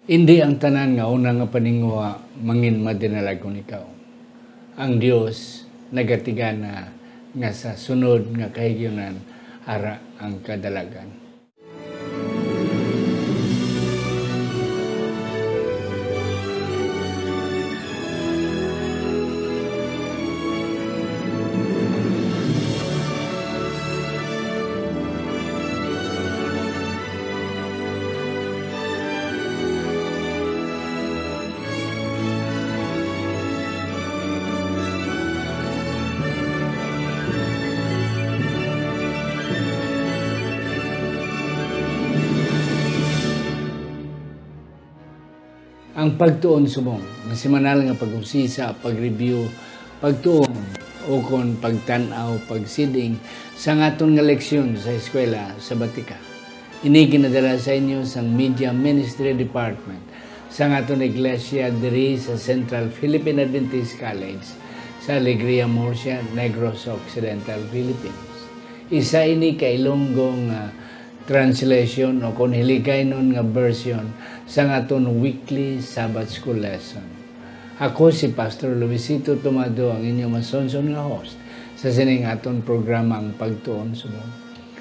Hindi ang tanan nga una nga paninguha mangin madinalagon ikaw. Ang Dios nagatigana nga sa sunod nga kahigyonan ara ang kadalagan. Ang pagtuon subong, nga semanal nga pag-usisa, pag-review, pagtuon, o kon pagtanaw, pagsiding sa aton nga leksyon sa eskwela sa Batika. Ini ginadala sa inyo sa Media Ministry Department sa aton iglesia diri sa Central Philippine Adventist College sa Alegria Murcia, Negros Occidental, Philippines. Isa ini kailonggong translation o kung hiligay nun nga version sa aton weekly Sabbath School lesson. Ako si Pastor Luisito Tomado, ang inyong masonson nga host sa sining aton programang Pagtuon Subong.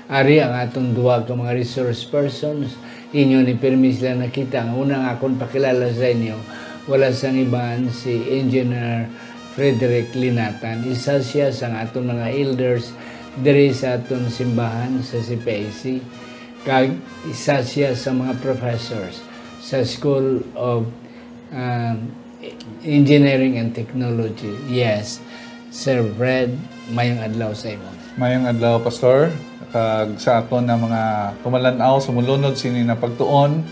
Ari ang aton duwa ka mga resource persons, inyo ni permis lang nakita. Ang unang akong pakilala sa inyo, wala sang iban si Engineer Frederick Linatan. Isa siya sa aton mga elders diri sa aton simbahan sa CPAC. Kag isa siya sa mga professors sa School of Engineering and Technology. Yes, Sir Fred, mayong adlaw sa imo. Mayong adlaw, Pastor. Kag sa aton na mga tumalanaw, sumulunod sini na pagtuon,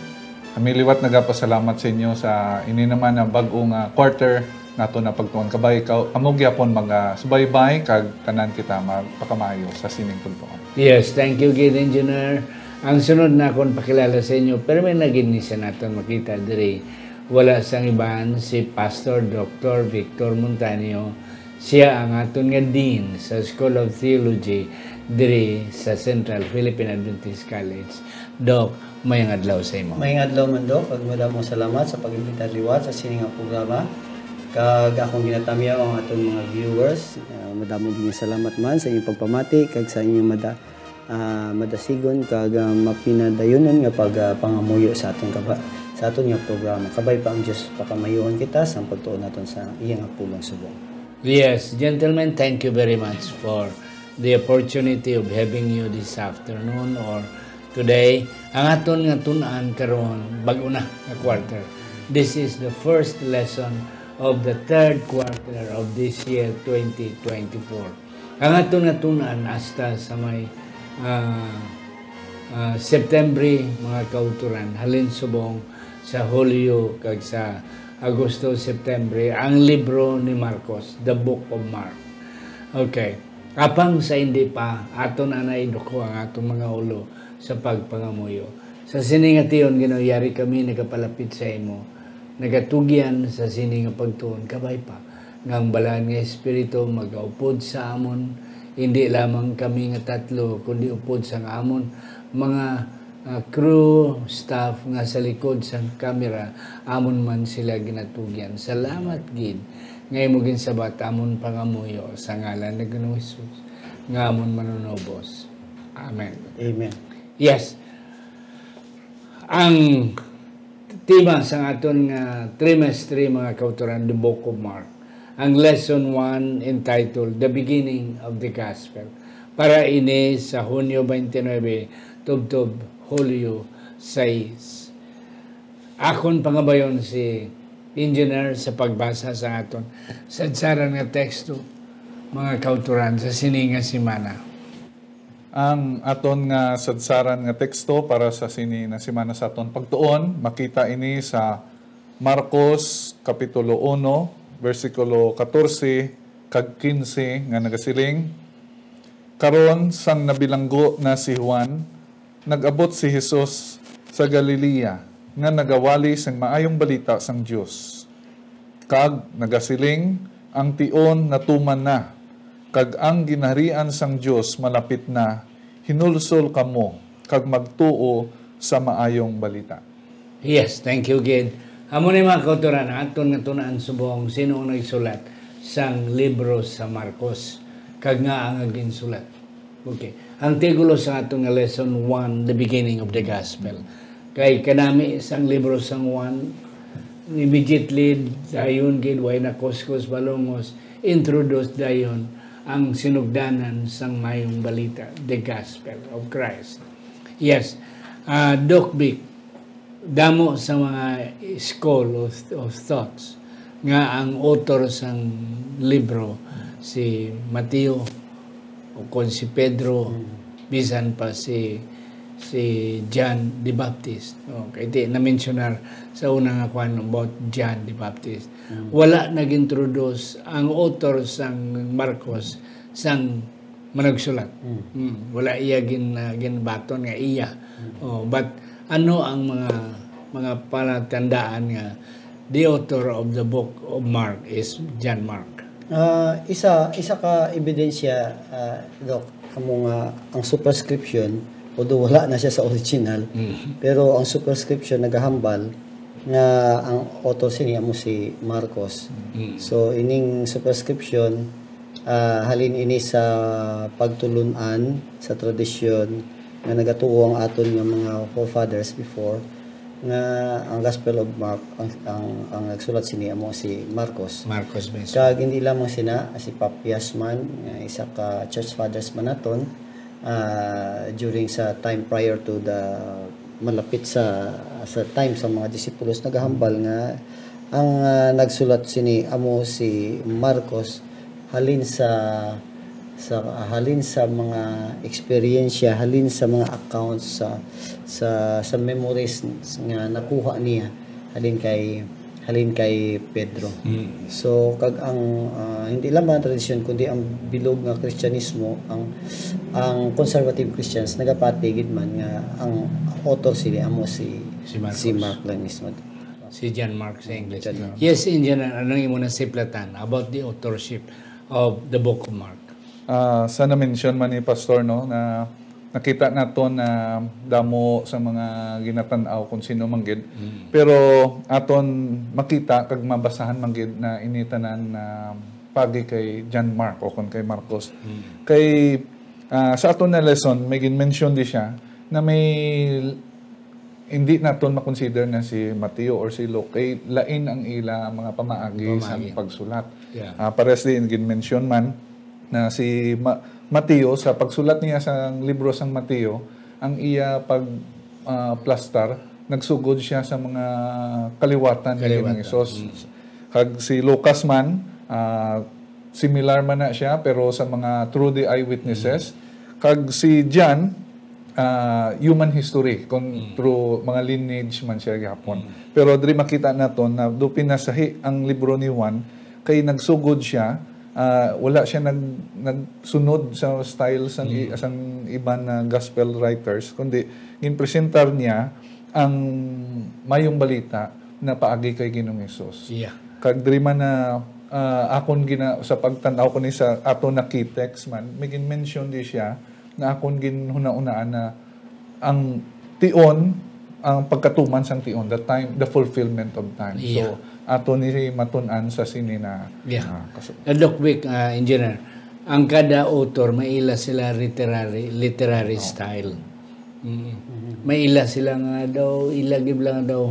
kami liwat nagapasalamat sa inyo sa ini naman na bag-ong quarter nato na pagtuon. Kabay kamog gyapon subaybay kag tanan kita magpakamayo sa sining pagtuon. Yes, thank you, Gid Engineer. Ang sunod na akong pakilala sa inyo, pero may naginisa natin makita diri. Wala sang iban si Pastor Dr. Victor Montaño. Siya ang aton nga Dean sa School of Theology diri sa Central Philippine Adventist College. Doc, mayang adlaw sa imo. Mayang adlaw man, Doc. Madamong salamat sa pag-imbita liwat sa sining programa. Kag akong ginatamiyaw ang aton mga viewers. Madamong salamat man sa inyong pagpamati kag sa inyong madasigon kag mapinadayonon nga pangamuyo sa aton nga programa. Kabay pa ang Dios pakamayoon kita sa pagtuon naton sa iyang pulong subong. Yes, gentlemen, thank you very much for the opportunity of having you this afternoon or today. Ang aton nga tun-an karon bag-o na nga quarter. This is the first lesson of the third quarter of this year 2024. Ang aton nga tun-an hasta sa may September mga kauturan halin subong sa Hulyo kag sa Agosto, September ang libro ni Marcos, the Book of Mark. Okay, kapang sa hindi pa aton anay duko ang atong mga ulo sa pagpangamuyo. Sa siningation ginoyari kami nagapalapit sa imo, nagatugyan sa sining pagtuon kabay pa ngang balaan nga espiritu magaupod sa amon. Hindi lamang kami nga tatlo, kundi upod sa amon mga crew, staff nga sa likod sa kamera, amon man sila ginatugyan. Salamat, Gid. Ngayon mo ginsabat, amon pangamuyo sa ngalan ng Ginoong Hesus, nga amon manunobos. Amen. Amen. Yes. Ang tema sa aton nga trimestre, mga kauturan, the Book of Mark. Ang lesson 1 entitled The Beginning of the Gospel. Para ini sa Hunyo 29, tubtob Hulyo 6. Akon pangabayon si Engineer sa pagbasa sa aton sadsaran nga teksto, mga kauturan sa sininga simana. Ang aton nga sadsaran nga teksto para sa sini na simana sa aton pagtuon, makita ini sa Marcos Kapitulo 1, versikulo 14 kag 15 nga nagasiling, karon sang nabilanggo na si Juan, nag-abot si Jesus sa Galilea nga nagawali sang maayong balita sang Dios. Kag nagasiling ang tion natuman na, kag ang ginaharian sang Dios malapit na, hinulsol kamo kag magtuo sa maayong balita. Yes, thank you, Gid. Amo ni mga kauturan, aton nga tunaan subong sino ang nagsulat sang libro sa Marcos. Kag nga ang ginsulat. Okay. Ang tigulo sa aton nga lesson 1, the beginning of the gospel. Kay kanami sang libro sang 1, immediately dayon gid way na kuskus balongos introduce dayon ang sinugdanan sang mayong balita, the gospel of Christ. Yes, Doc Vic, damo sa mga school of thoughts nga ang author sang libro si Mateo o kon si Pedro bisan pa si John the Baptist. Okay, di na-mentionar sa unang kwan about John the Baptist. Wala nag-introduce ang author sang Marcos sang managsulat. Wala iya ginbaton nga iya. But ano ang mga palatandaan nga the author of the book of Mark is John Mark? Isa ka ebidensya, Doc, ang superscription, although wala na siya sa original, pero ang superscription nagahambal nga ang author niya mo si Marcos. So ining superscription halin ini sa pagtulunan sa tradisyon nga nagatuo ang aton nga mga forefathers before nga ang Gospel of Mark ang nagsulat sini amo si Marcos. Marcos mismo. Kag hindi lamang sina si Papias man nga isa ka church fathers man naton during sa time prior to the malapit sa time sa mga disipulos nagahambal nga ang nagsulat sini amo si Marcos halin sa mga experiensya, halin sa mga accounts sa memories nga nakuha niya halin kay Pedro. So kag ang hindi lamang tradisyon kundi ang bilog nga Kristyanismo, ang conservative Christians nagapatigid man nga ang author sila amo si Mark lang mismo. Si John Mark sa English. Yes, in general, ano yung muna siplatan about the authorship of the book of Mark? Sa na-mention man ni Pastor, no, na nakita nato na damo sa mga ginatanaw kung sino manggid. Pero aton makita kag mabasahan manggid na initanan na pagi kay John Mark o kung kay Marcos. Kay sa aton na lesson may gin-mention di siya na may hindi naton makonsider na si Mateo or si Luke kay lain ang ila mga pamaagi sa pagsulat. Pares din gin-mention man na si Mateo sa pagsulat niya sa libro sang Mateo ang iya plastar nagsugod siya sa mga kaliwatan ni Hesus. Kag si Lucas man similar man na siya pero sa mga true the eyewitnesses. Kag si John human history through mga lineage man siya gihapon. Pero diri makita naton na do pinasahi ang libro ni Juan kay nagsugod siya wala siya nagsunod sa style sang iban na gospel writers kundi ginpresentar niya ang mayong balita na paagi kay Ginoong Hesus. Kag diri man na akon sa pagtan-aw ko ni sa ato na key text man may gin-mention di siya na akon ginhuna-unaan na ang tion ang pagkatuman sang tion the fulfillment of time. So ato ni matun-an sa sini na Doc Vic, engineer, ang kada author maila sila literary style. Maila sila nga daw ilagib lang daw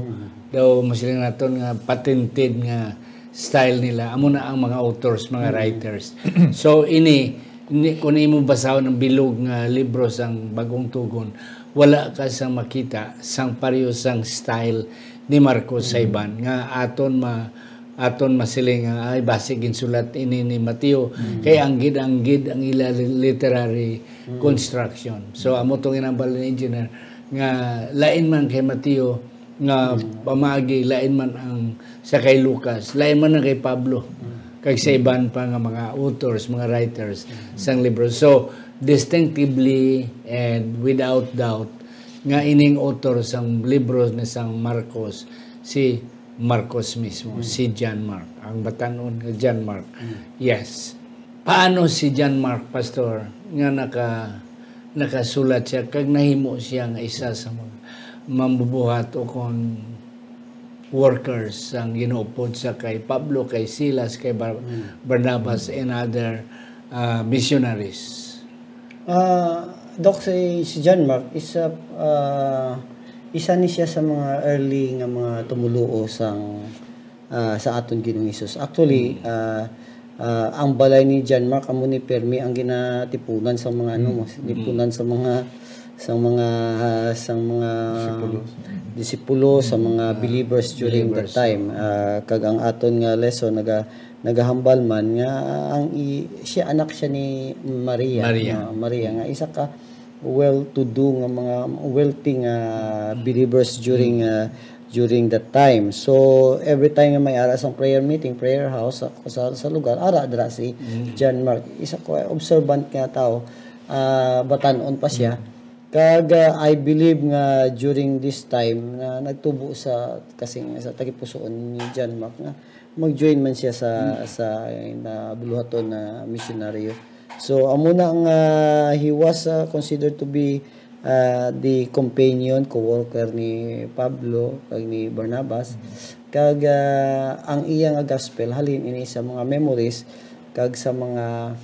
masilang naton nga patented nga style nila. Amo na ang mga authors, mga writers. So ini kung imo basahon ng bilog nga libro sang Bagong Tugon, wala ka sang makita sang pareho sang style ni Marcos sa iban nga aton masiling nga ay basig ginsulat ini ni Mateo kay ang gid ang ila literary construction. So amo tong inambal ni engineer nga lain man kay Mateo nga pamagi, lain man ang sa kay Lucas, lain man ang kay Pablo kay sa iban pa nga mga authors, mga writers sang libro. So distinctively and without doubt nga ining author sang libro ni sang Marcos si Marcos mismo, si John Mark, ang batanon nga John Mark. Yes. Paano si John Mark, Pastor, nga nakasulat siya kag nahimo siya nga isa sa mga mambubuhat o kon workers ang ginuupod sa kay Pablo, kay Silas, kay Barnabas, and other missionaries. Dok, si John Mark isa ni siya sa mga early nga mga tumuluo sa aton Ginoong Hesus. Actually, ang balay ni John Mark amo ni permi ang ginatipunan sa mga tipunan sa mga disipulo, sa mga believers during that time. Kag ang aton nga lesson nagahambal man nga siya anak siya ni Maria. Maria nga isa ka well-to-do nga mga wealthy nga believers during that time. So every time nga may ara sang prayer meeting, prayer house sa lugar, ara dira si John Mark. Isa ko observant nga tao, batanon pa siya. Kag I believe nga during this time na nagtubo sa tagipusoon ni John Mark nga mag-join man siya sa buluhaton na misyonaryo. So amo na ang he was considered to be the companion, co-worker ni Pablo kag ni Barnabas. Kag ang iyang gospel halin ini sa mga memories kag sa mga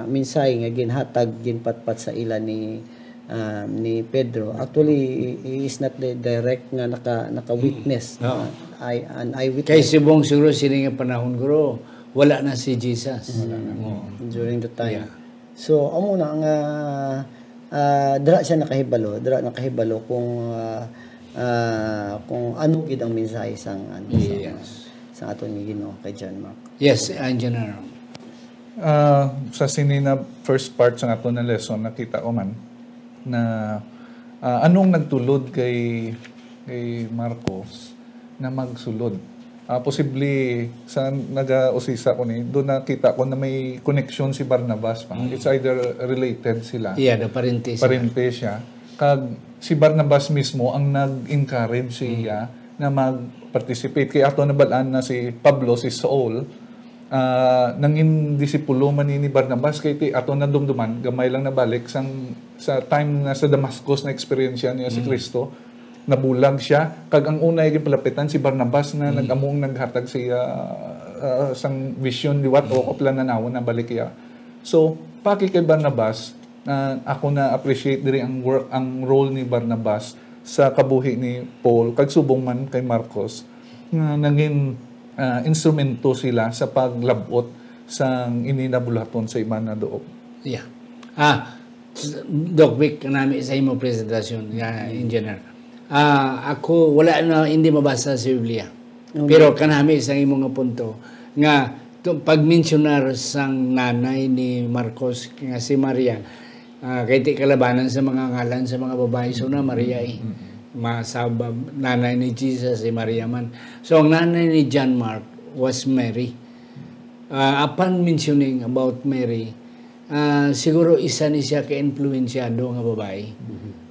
mensahe nga ginhatag ginpatpat sa ila ni Pedro. Actually he is not the direct nga naka-witness. An eyewitness. Kay sibong siguro sini nga panahon guro wala na si Jesus during the time. Yeah. So amo na nga dira siya nakahibalo kung ano gid ang mensahe sa aton ni Ginoo kay John Mark. Yes, Engineer. Sa sinina first part sa aton na lesson nakita ko man na anong nagtulod kay Marcos na magsulod. Posible sa naga-usisa ko ni doon nakita ko na may connection si Barnabas pa. It's either related sila. Yeah, the parente siya. Kag si Barnabas mismo ang nag-encourage siya na mag-participate. Kaya ato nabalaan na si Pablo, si Saul, nangin disipulo man ni Barnabas kay ato na dumduman gamay lang nabalik sa time na sa Damascus na experience niya si Kristo. Nabulag siya kag ang una yung palapitan si Barnabas na nag-among naghatag siya sang vision liwat o plan na nawon na balik siya. So paki kay Barnabas ako na appreciate diri ang role ni Barnabas sa kabuhi ni Paul kag subong man kay Marcos nga naging instrumento sila sa paglabot sang ininabulaton sa iba na doog. Yeah. Doc Vic, kanami sa imo presentasyon engineer. Ako wala na hindi mabasa sa Biblia. Okay. Pero kanami sa imong nga punto nga pag-mentionar sang nanay ni Marcos nga si Maria kay ti kalabanan sa mga ngalan sa mga babae so na Maria masabab nanay ni Jesus si Maria man. So ang nanay ni John Mark was Mary. Upon mentioning about Mary, siguro isa ni siya ka-influensyado nga babae.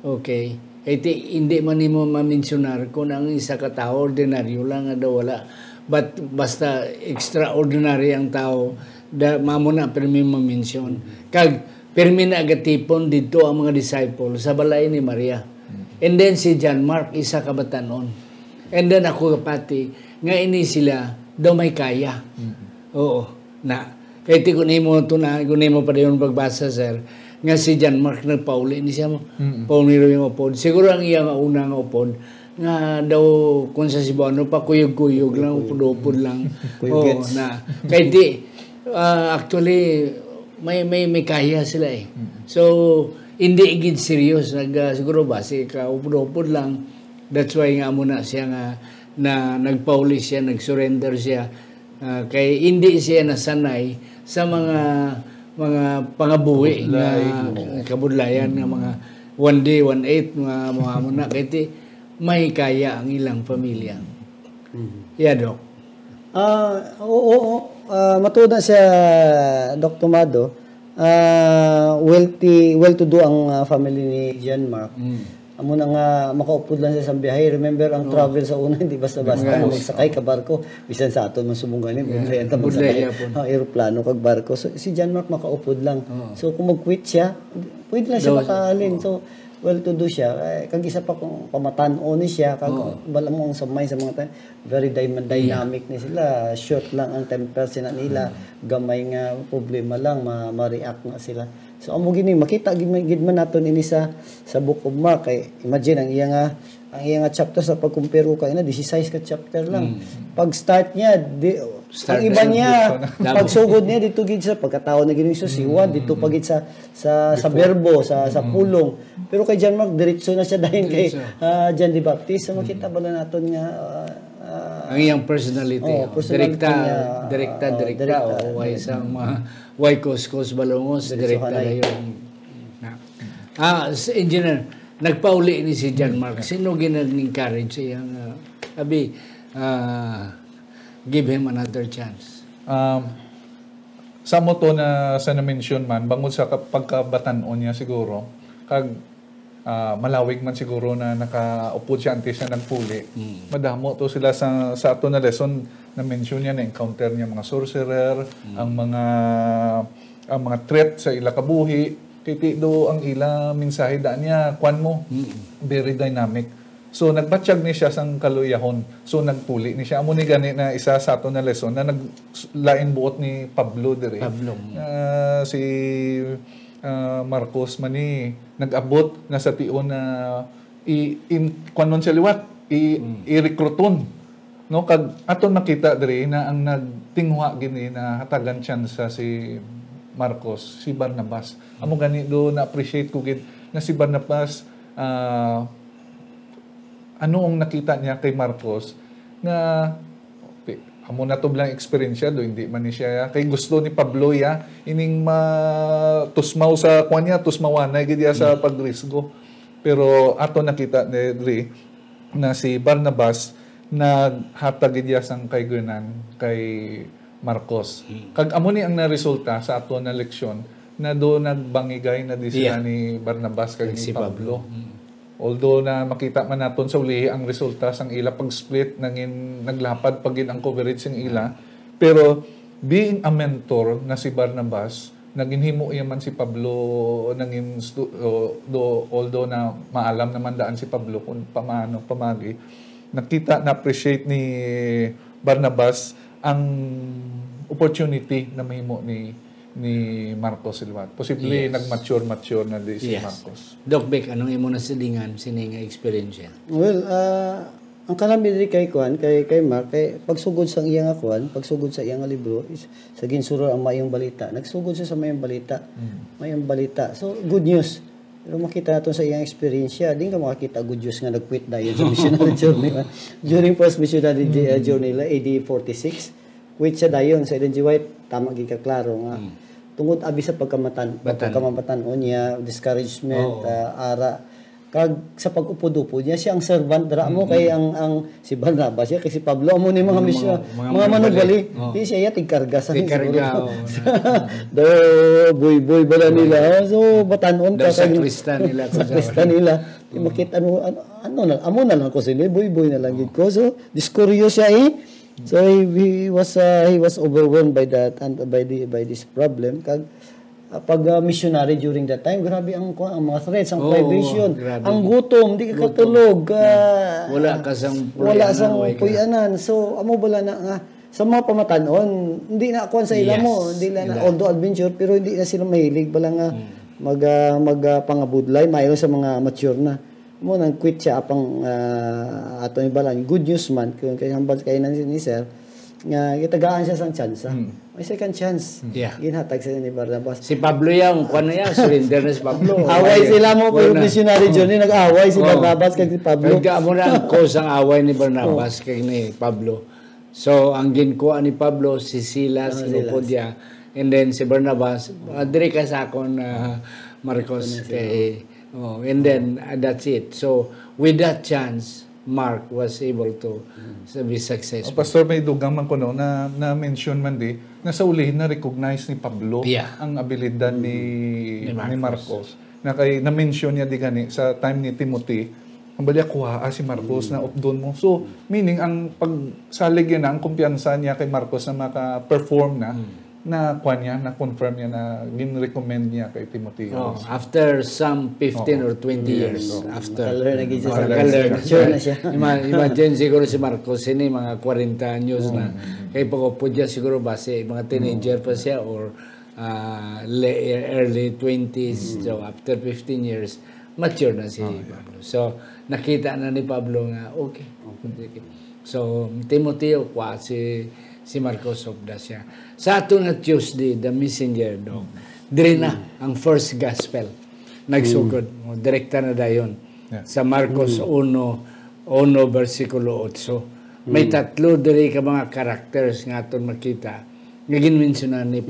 Okay. Kaya hindi man nimo ma-mentionar kung ang isa ka tao, ordinaryo lang nga daw wala. But basta extraordinary ang tao, mamo na permi ma-mention. Kag permi na agatipon dito ang mga disciples sa balay ni Maria. And then si John Mark, isa ka batanon. And then ako kapati, nga ini sila, daw may kaya. Oo. Na. Kaya kung nimo pa rin pagbasa, sir, nga si John Mark nagpauli ni siya mo. Pauli rin yung upod. Siguro ang iya nga una nga upod, nga daw kung sa Cebuano pa kuyog-kuyog lang, upod-upod lang. Oo, na. Kaya actually, may kaya sila eh. So, hindi igid serious. Siguro ba, upod-upod lang. That's why nga muna siya nga na nagpauli siya, nag-surrender siya. Kaya hindi siya nasanay sa mga pangabuhi nga kabudlayan nga mga 1 day, 1/8 mga muna kaya may kaya ang ilang pamilya. Yeah, Doc. Matuod na siya, Doc Tomado. Well-to-do ang family ni John Mark. amo na nga makaupod lang sa biyahe. Remember ang travel sa una hindi basta-basta magsakay ka barko bisan sa aton man subong ganin budlay anta magsakay eroplano kag barko. So si John Mark makaupod lang. So kung mag-quit siya, pwede lang siya makaalin. So well to do siya. Kag isa pa kung pamatan-on ni siya kag bala mo ang samay sa mga very dynamic ni sila. Short lang ang temper sina nila. Gamay nga problema lang ma-react na sila. So amo gini makita gid man naton ini sa Book of Mark kay imagine ang iya nga chapter sa pag-compare ko ina 16 ka chapter lang. Pag start niya ang iba niya pagsugod niya dito gid sa pagkatao na gini si Juan dito pagid sa verbo sa pulong. Pero kay John Mark diretso na siya dahin kay John the Baptist. So makita bala naton nga ang iyang personality. Direkta o way sa way kos balongos direkta dayon. Engineer, nagpauli ni si John Mark. Sino gina-encourage siyang give him another chance? Sa mo to na sa na-mention man, bangod sa pagkabatanon niya siguro, kag malawig man siguro na nakaupod siya antes na nagpuli. Madamo to sila sa ato na lesson na mention niya na encounter niya mga sorcerer, ang mga threat sa ila kabuhi. Kiti do ang ila mensahe daan niya kwan mo very dynamic. So nagbatsyag ni siya sang kaluyahon. So nagpuli ni siya amo ni gani na isa sa ato na lesson na naglain buot ni Pablo dire. Si Marcos mani nag-abot na sa tion na kwanon siya liwat i-recruiton no kag aton makita diri na ang nagtinghwa gini na hatagan chance si Marcos si Barnabas amo gani do na appreciate ko gid na si Barnabas ano ang nakita niya kay Marcos nga amo na to blang experience do hindi man ni siya kay gusto ni Pablo ya ining tusmaw sa kwanya tusmawanay gid sa pagrisgo pero ato nakita ni Dre na si Barnabas naghatag gid sang kaigunan kay Marcos kag amo ni ang naresulta sa ato na leksyon na do nagbangigay na di sila ni Barnabas kag ni Pablo. Although na makita man naton sa uli ang resulta sang ila pag-split nangin naglapad pagin ang coverage ng ila pero being a mentor na si Barnabas naginhimo yaman si Pablo nangin although na maalam naman daan si Pablo kung paano pamagi nakita na appreciate ni Barnabas ang opportunity na mahimo ni Marcos Silvat. Posible nag-mature na di si Marcos. Doc Beck, anong imo na silingan sining experience? Well, ang kanami diri kay Mark kay pagsugod sa iyang pagsugod sa iyang libro is sa ginsuro ang mayong balita. Nagsugod siya sa mayong balita. Mayong balita. So good news. Pero makita natin sa iyang experience siya, din ka makakita good news nga nag-quit dayon sa missionary journey. During first missionary journey AD 46, quit siya dayon sa Ellen G. White, tama gid ka klaro nga. Tungod abi sa pagkamatan-on niya, discouragement, ara kag sa pag-upod-upod niya siya ang servant dra mo kay ang si Barnabas siya kay si Pablo amo ni mga misyon mga manugali di siya tigkarga sa siguro do boy bala nila so batanon ka sa Kristan nila di makita ano na amo na lang ko sila boy na lang gid ko so discouraged siya so he was overwhelmed by that and by this problem kag pag missionary during that time grabe ang mga threats ang privation ang gutom di ka katulog wala sang puyanan so amo bala na nga sa mga pamatanon hindi na kuan sa ila mo hindi na although adventure pero hindi na sila mahilig bala nga magpangabudlay mayroon sa mga mature na mo nang quit siya apang ato ni balan good news man kay hambal kay nan ni sir nga gitagaan siya sang chance may second chance ginhatag sa ni Barnabas si Pablo yang kuno yang surrender na si Pablo away sila mo pero missionary journey nag-away si Barnabas kay si Pablo kaya mo na ang cause ang away ni Barnabas kay ni Pablo so ang ginkuha ni Pablo si Silas Lupodia and then si Barnabas dire ka sa akon Marcos kay and then that's it so with that chance Mark was able to be successful. Pastor, may dugang man ko no, na mention man na sa ulihin na recognize ni Pablo ang abilidad ni Marcos. na kay na-mention niya di gani sa time ni Timothy, ang bali kuha si Marcos na updon mo. So, meaning ang pagsalig yan ang kumpiyansa niya kay Marcos na maka-perform na kuha niya, na confirm niya na gin-recommend niya kay Timothy. After some 15 or 20 years after. Nag-learn na siya. Imagine siguro si Marcos, ini mga 40 anyos na. Kaya pagkupod niya siguro base, mga teenager pa siya or early 20s. So, after 15 years, mature na si Pablo. So, nakita na ni Pablo nga, okay. So, Timothy, si Marcos obda siya. Sa ato nga Tuesday, the messenger, dire na ang first gospel. Nagsugod. Direkta na dayon. Sa Marcos 1, versikulo 8. May tatlo dire ka mga characters nga aton makita. Nga ginmensionan ni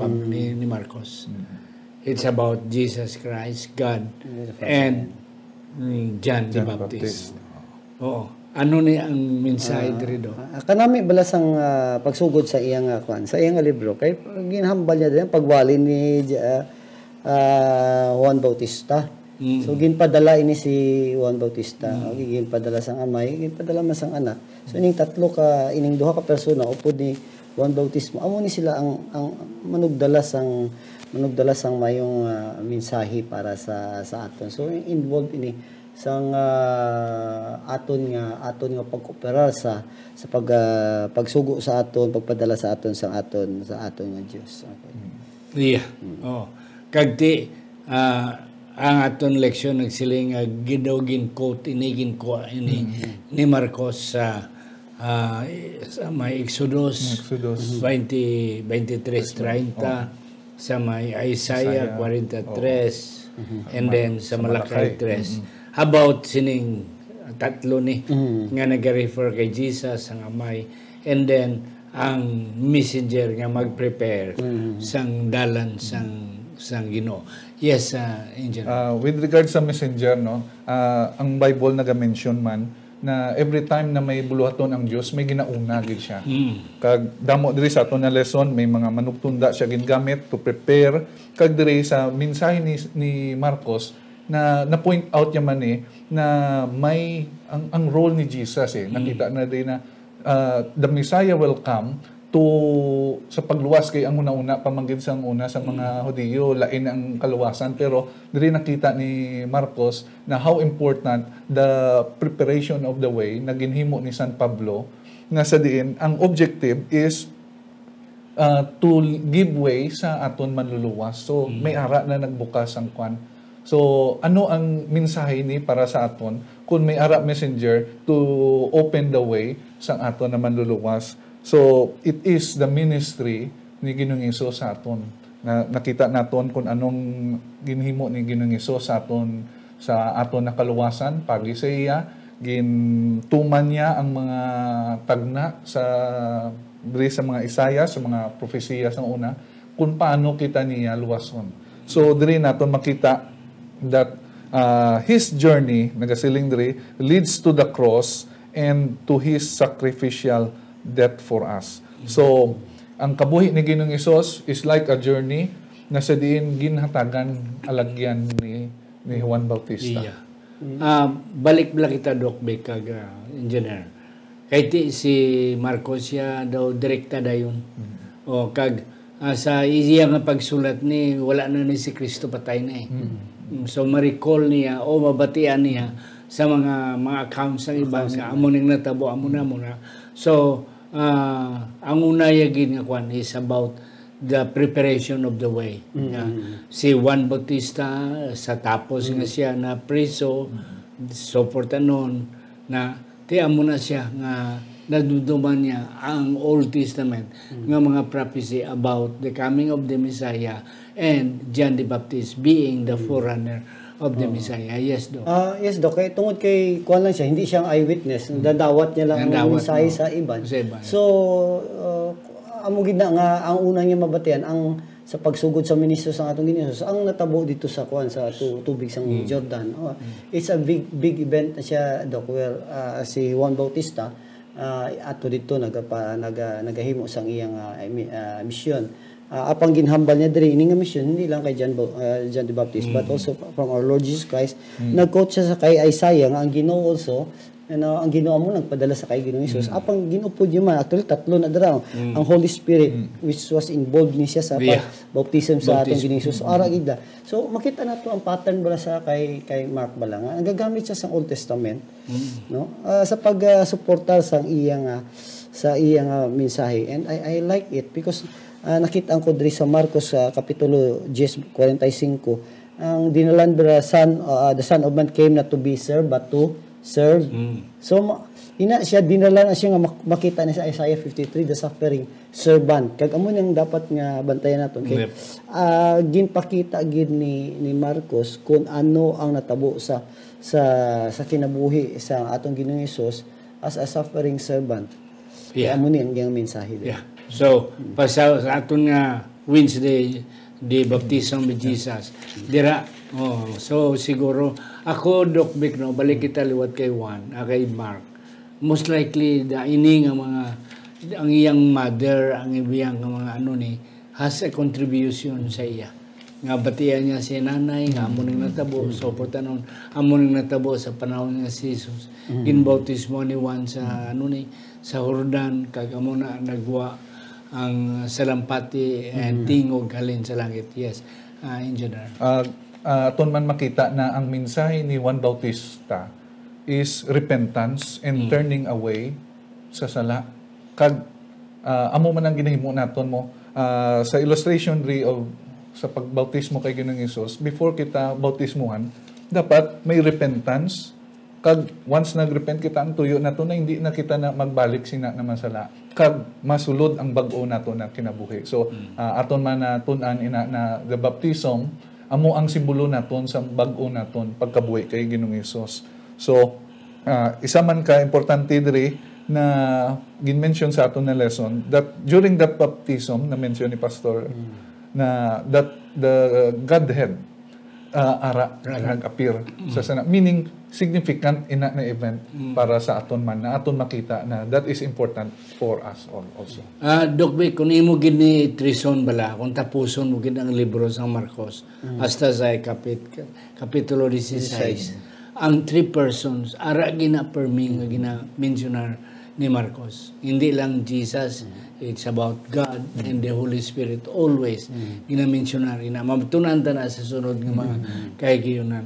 Marcos. It's about Jesus Christ, God, and John the Baptist. Oo. Ano ni ang mensahe dito? Kanami balas ang pagsugod sa iyang sa iyang libro kay ginhambal niya din pagwali ni Juan Bautista. So ginpadala ini si Juan Bautista, ginpadala sang amay, ginpadala man sang anak. So ining tatlo ka ining duha ka persona upod ni Juan Bautista. Amo ni sila ang manugdala sang mayong mensahe para sa aton. So involved ini sang aton nga pag-operar sa pagsugo sa aton, pagpadala sa aton nga Dios. Okay. Yeah. Kagti ang aton leksyon nagsiling gidawgin quote inigin ko ni Marcos sa may Exodus 23:30 sa may Isaiah 43 and then sa Malakay 3 about sining tatlo ni nga nag-refer kay Jesus ang amay and then ang messenger nga mag-prepare sang dalan sang Ginoo. Yes, Angel. With regard sa messenger, ang Bible naga-mention man na every time na may buluhaton ang Dios may ginauna gid siya. Kag damo diri sa aton na lesson may mga manugtunda siya gingamit to prepare kag diri sa mensahe ni Marcos na point out niya man na may ang role ni Jesus nakita na din na the Messiah will come to sa pagluwas kay ang una-una pamanggid sang una sa mga Hudiyo lain ang kaluwasan pero diri nakita ni Marcos na how important the preparation of the way na ginhimo ni San Pablo nga sa diin ang objective is to give way sa aton manluluwas. So may ara na nagbukas ang kwan. So, ano ang mensahe ni para sa aton kung may ara messenger to open the way sa aton na manluluwas? So, it is the ministry ni Ginoong Hesus sa aton. Nakita naton kung anong ginhimo ni Ginoong Hesus sa aton na kaluwasan pagi sa iya, gintuman niya ang mga tagna sa mga Isaiah, sa mga propesiya sa una, kung paano kita niya luwason. So, diri naton makita that his journey, nagasiling diri, leads to the cross and to his sacrificial death for us. So, ang kabuhi ni Ginoong Hesus is like a journey na sa diin ginhatagan alagyan ni Juan Bautista. Yeah. Balik kita Doc kag engineer. Kay si Marcos siya daw direkta dayon. O kag sa iya nga pagsulat ni wala na ni si Kristo patay na So ma-recall niya o mabatian niya sa mga accounts ng iba nga amo ning natabo amo na. So ang una yagin nga kwan is about the preparation of the way. Si Juan Bautista sa tapos nga siya na preso support anon na amo na siya nga naduduman niya ang Old Testament nga mga prophecy about the coming of the Messiah and John the Baptist being the forerunner of the Messiah. Yes, Doc. Yes, Doc. Tungod kay kuwan lang siya, hindi siyang eyewitness. Dadawat niya lang ang mensahe sa iban. So, amo gid na nga ang una niya mabatian ang sa pagsugod sa ministro sa atong Ginoo. Ang natabo dito sa kuwan sa tubig sang Jordan. It's a big event na siya, Doc. Where si Juan Bautista ato dito nagahimo sang iyang mission apang ginhambal niya diri ini nga mission hindi lang kay John the Baptist but also from our Lord Jesus Christ. Nag-quote siya sa kay Isaiah nga ang Ginoo also ang Ginoo mo nagpadala sa kay Ginoong Hesus. Apang ginupod yun man actually tatlo na dira ang Holy Spirit which was involved ni siya sa baptism sa atong Ginoong Hesus. Ara gid. So makita nato ang pattern bala sa kay Mark bala nga ang gagamit siya sa Old Testament no sa pag-suportar sa iyang mensahe, and I like it because nakita ko diri sa Marcos kapitulo 10:45 ang dinalan the son of man came not to be served but to serve. So ina siya dinala na siya nga makita ni sa Isaiah 53 the suffering servant kag amo nang dapat nga bantayan naton kay ginpakita gid ni Marcos kung ano ang natabo sa kinabuhi sa atong Ginoong Hesus as a suffering servant. Amo ni ang mensahe dito. So, sa aton nga Wednesday, the baptism with Jesus. Dira, so siguro, ako, Doc Vic, no, balik kita liwat kay Juan, kay Mark. Most likely, ini nga mga, ang iyang mother, ang iyang mga has a contribution sa iya. Nga batian niya si nanay, nga amo ning natabo, so portanon, amo ning natabo sa panahon nga si Jesus. Ginbautismo ni Juan sa sa Jordan, kag amo na nagwa ang salampati and tingog halin sa langit. Yes, Engineer. Aton man makita na ang mensahe ni Juan Bautista is repentance and turning away sa sala. Kag amo man ang ginahimo naton mo sa illustration of sa pagbautismo kay Ginoong Hesus, before kita bautismuhan, dapat may repentance. Kag once nagrepent kita ang tuyo nato na hindi na kita na magbalik sina na masala. Kag masulod ang bag-o nato na kinabuhi. So aton man na tun-an ina na the baptism amo ang simbolo naton sa bag-o naton pagkabuhi kay Ginoong Hesus. So isa man ka importante diri na gin-mention sa aton na lesson that during that baptism na mention ni Pastor na that the Godhead nag-appear sa sana, meaning significant ina na event para sa aton man na aton makita na that is important for us all also. Doc Vic, kung imo gid ni Trison bala, kung tapuson mo gid ang libro sa Marcos hasta sa kapitulo 16, ang three persons ara gina-perming nga gina-mencionar ni Marcos. Hindi lang Jesus, it's about God and the Holy Spirit always gina-mencionar ina mabtunan ta na sa sunod nga mga kahigayunan.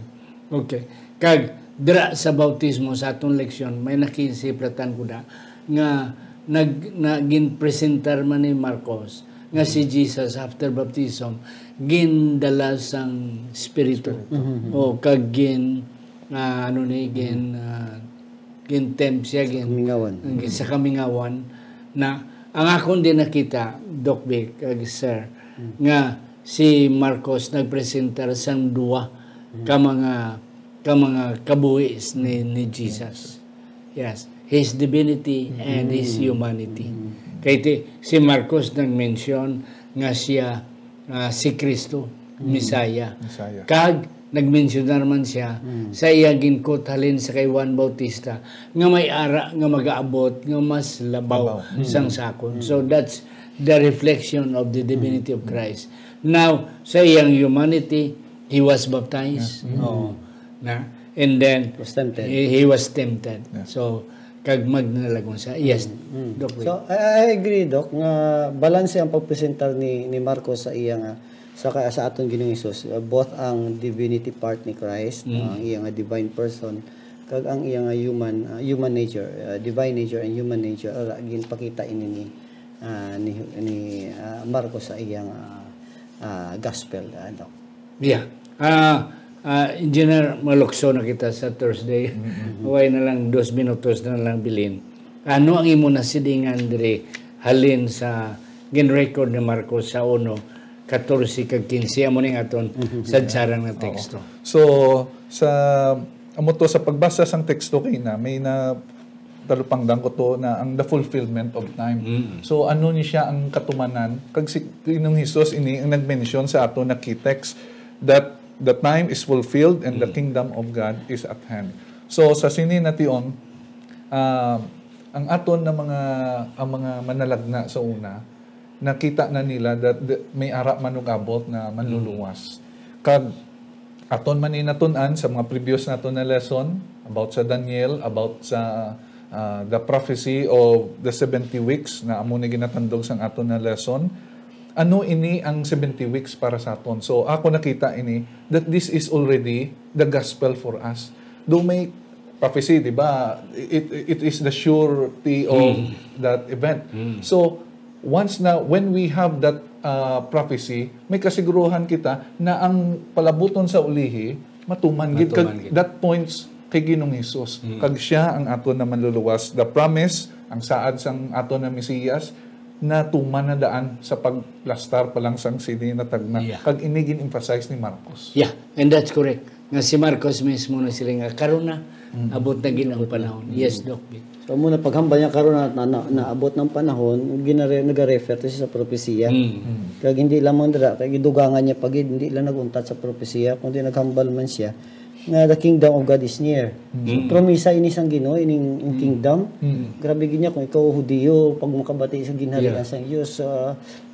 Okay. Kag dira sa bautismo sa atong leksyon may nakisiplatan ko da nga ginpresentar man ni Marcos nga si Jesus after baptism gindala sang spiritu o kag temp siya sa kamingawan na ang akong din nakita Doc Vic kag sir nga si Marcos nagpresentar sang duwa ka mga kabuhis ni Jesus. Yes, his divinity and his humanity. Kaya si Marcos nag-mention nga siya si Kristo, Messiah. Kag nag-mention naman siya sa iyang ginkot halin sa kay Juan Bautista nga may ara nga mag-aabot nga mas labaw sang sakon. So that's the reflection of the divinity of Christ. Now, sa iyang humanity, he was baptized. And then he was tempted. Yeah. So kag magnalagon siya. Yes. Doc. So I agree Doc nga balance ang pagpresentar ni Marcos sa iyang sa aton Ginoong Hesus, both ang divinity part ni Christ, ang iyang divine person kag ang iyang human nature, divine nature and human nature ginpakita ini ni Marcos sa iyang gospel. Doc. Yeah. Engineer, malukso na kita sa Thursday. Huwag na lang 2 minutos na lang bilin. Ano ang imo na sidingan dire halin sa gin-record ni Marcos sa 1:14 kag 15 amo ning aton sadsarang na teksto. So sa amo to sa pagbasa sang teksto kay na may na talupangdan ko to na ang the fulfillment of time. So ano ni siya ang katumanan kag si Ginoong Hesus ini ang nag-mention sa ato na key text that the time is fulfilled and the kingdom of God is at hand. So sa sini nation ang aton na mga manalagna sa una nakita na nila that may ara manugabot na manluluwas. Kag aton man inatun-an sa mga previous naton na lesson about sa Daniel, about sa the prophecy of the 70 weeks na amo ni ginatandog sang aton na lesson. Ano ini ang 70 weeks para sa aton? So ako nakita ini that this is already the gospel for us. Do may prophecy, di ba? It is the surety of that event. So once na when we have that prophecy, may kasiguruhan kita na ang palabuton sa ulihi matuman gid kag that points kay Ginoong Hesus. Kag siya ang aton na manluluwas. The promise, ang saad sang aton na Mesiyas, na tuman na daan sa pagplastar pa lang sang sini na tagna. Yeah. Kag inigin emphasize ni Marcos. Yeah, and that's correct. Nga si Marcos mismo na sila nga karon na abot na ginang panahon. Yes, Doc. So muna paghambal niya karon na naabot ng panahon, nag-refer to siya sa propesiya. Kag hindi lamang dira, kag gidugangan niya pag hindi lang naguntat sa propesiya, kundi naghambal man siya nga the kingdom of God is near. So promisa ini sang Ginoo ining kingdom. Grabe gid niya kung ikaw Hudiyo pag makabati sa ginharian sang Dios,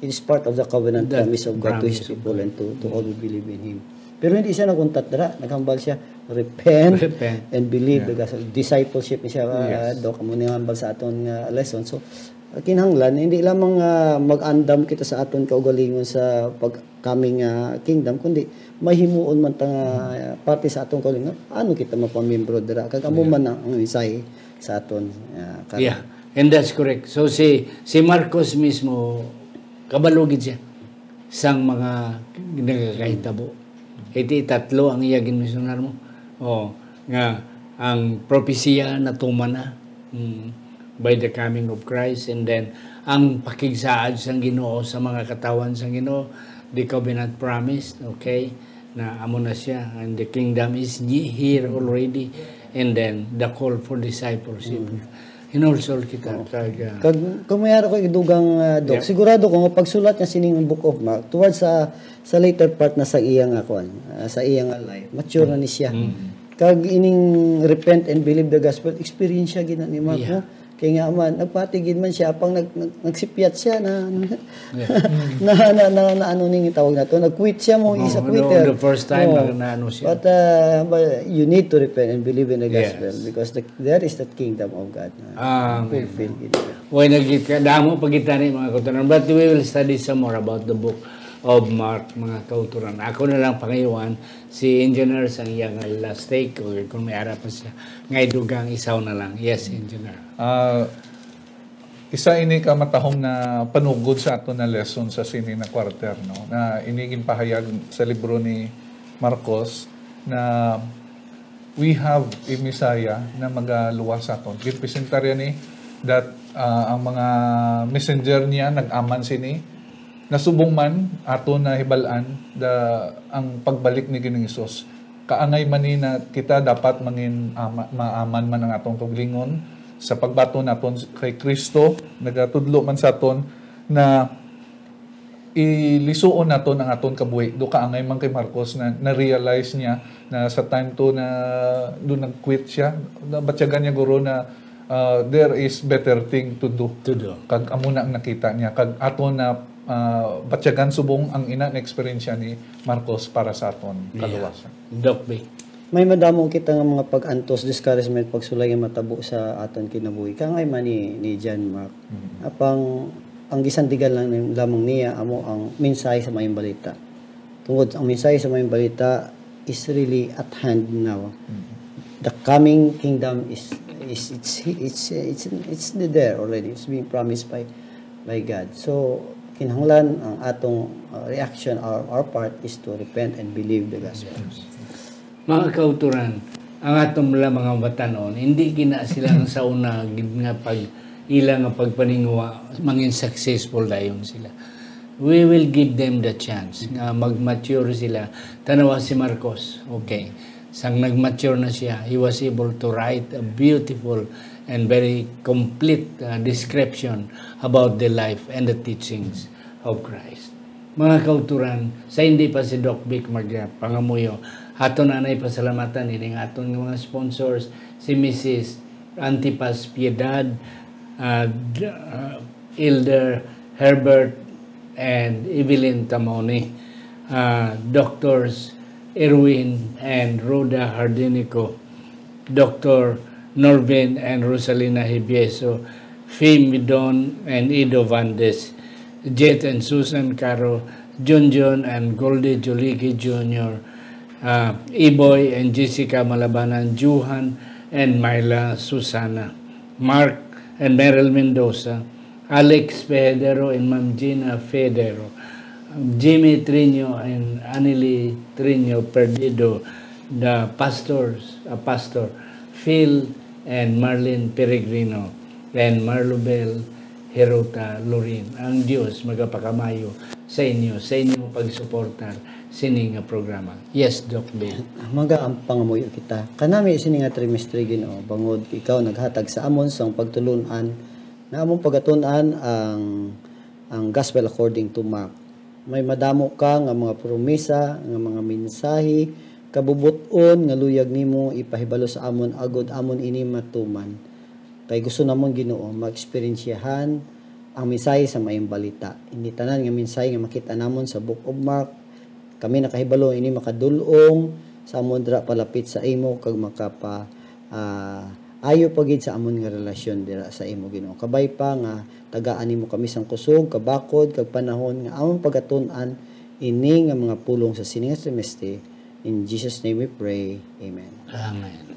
it is part of the covenant promise of God to His people and to all who believe in Him. Pero hindi siya naguntat dira, naghambal siya repent and believe because discipleship ni siya Doc amo ni hambal sa aton nga lesson. So kinahanglan hindi lamang mag-andam kita sa aton kaugalingon sa pagcoming kingdom, kundi mahimuon man tang parte sa aton kaugalingon ano kita mapamembro dira kag amo man ang isay sa aton karon. Yeah, and that's correct. So si Marcos mismo kabalugid siya sang mga nagakahitabo. Iti tatlo ang iya ginmisionar mo. Nga ang propesya na tumana by the coming of Christ, and then ang pakigsaad sang Ginoo sa mga katawan sang Ginoo, the covenant promise, okay, na amo na siya, and the kingdom is here already, and then the call for discipleship. Hinulsol kita kag kung mayara ko idugang Doc, sigurado ko nga pagsulat niya sining Book of Mark towards sa later part na sa iyang sa iyang life, mature na ni siya. Kag ining repent and believe the gospel experience siya gina ni Mark mo. Kaya nga man nagpatigid man siya pang nagsipyat siya na ano ning tawag na to, nag-quit siya mo isa quitter. The first time na ano siya. But you need to repent and believe in the gospel because there is that kingdom of God. Fulfill it. Way nagit damo pagitan ni mga kauturan, but we will study some more about the book of Mark, mga kauturan. Ako na lang pangayawan si engineer sang iyang last take o kung may ara pa siya ngay dugang isaw na lang. Yes, engineer. Isa ini ka matahong na panugod sa ato na lesson sa sini na quarter, no, na inigin pahayag sa libro ni Marcos na we have a Messiah na magaluwas sa aton. Gipresentarya ni that ang mga messenger niya nag-aman sini nasubong man ato na hibalaan ang pagbalik ni Ginoong Hesus. Kaangay man ni na kita dapat mangin maaman man ang atong kaugalingon sa pagbato naton kay Kristo, nagatudlo man sa aton na ilisuon naton ang aton kabuhi. Do kaangay man kay Marcos na realize niya na sa time to na do nag-quit siya, batyagan niya guro na there is better thing to do. Kag amo na ang nakita niya kag aton na batyagan subong ang ina na experience ni Marcos para sa aton kaluwasan. Doc B. May madamo kita nga mga pag-antos, discouragement, pagsulay nga matabo sa aton kinabuhi. Kangay man ni John Mark. Apang ang gisandigan lang lamang niya amo ang mensahe sa mayong balita. Tungod ang mensahe sa mayong balita is really at hand now. The coming kingdom is there already. It's being promised by God. So kinahanglan ang atong reaction, our part is to repent and believe the gospel. Mga kauturan, ang atong mga batanon, hindi gina sila sa una nga pag ilang nga pagpaningwa mangin successful dayon sila. We will give them the chance nga mag-mature sila. Tanawa si Marcos, okay. Sang nag-mature na siya, he was able to write a beautiful and very complete description about the life and the teachings of Christ. Mga kauturan, sa hindi pa si Doc Vic magpangamuyo, aton anay pasalamatan ining aton mga sponsors, si Mrs. Antipas Piedad, Elder Herbert and Evelyn Tamoni, Doctors Erwin and Rhoda Hardinico, Dr. Norvin and Rosalina Hibieso, Fee Midon and Ido Vandes, Jet and Susan Caro, John and Goldie Joliki Jr., Iboy and Jessica Malabanan, Juhan and Myla Susana, Mark and Meryl Mendoza, Alex Federo and Ma'am Gina Federo, Jimmy Trino and Anili Trino Perdido, the pastors, Pastor Phil and Marlene Peregrino, and Marlobel Herota Lorin. Ang Diyos magapakamayo sa inyo pagsuportar sini nga programa. Yes, Doc Bill. Maga ang pangamuyo kita. Kanami sini nga trimestre Ginoo, bangod ikaw naghatag sa amon sang pagtulunan na among pagatunan ang gospel according to Mark. May madamo ka nga mga promesa, nga mga mensahe, kabubuton nga luyag nimo ipahibalo sa amon agod amon ini matuman. Kay gusto namon Ginoo ma-experiensyahan ang mensahe sa maayong balita. Hindi tanan nga mensahe nga makita namon sa Book of Mark. Kami nakahibalo ini makadulong sa amon dira palapit sa imo kag makapa ayo pagid sa amon nga relasyon dira sa imo Ginoo. Kabay pa nga tagaan nimo kami sang kusog, kabakod kag panahon nga amon pagatun-an ini nga mga pulong sa sining semestre. In Jesus' name we pray. Amen. Amen.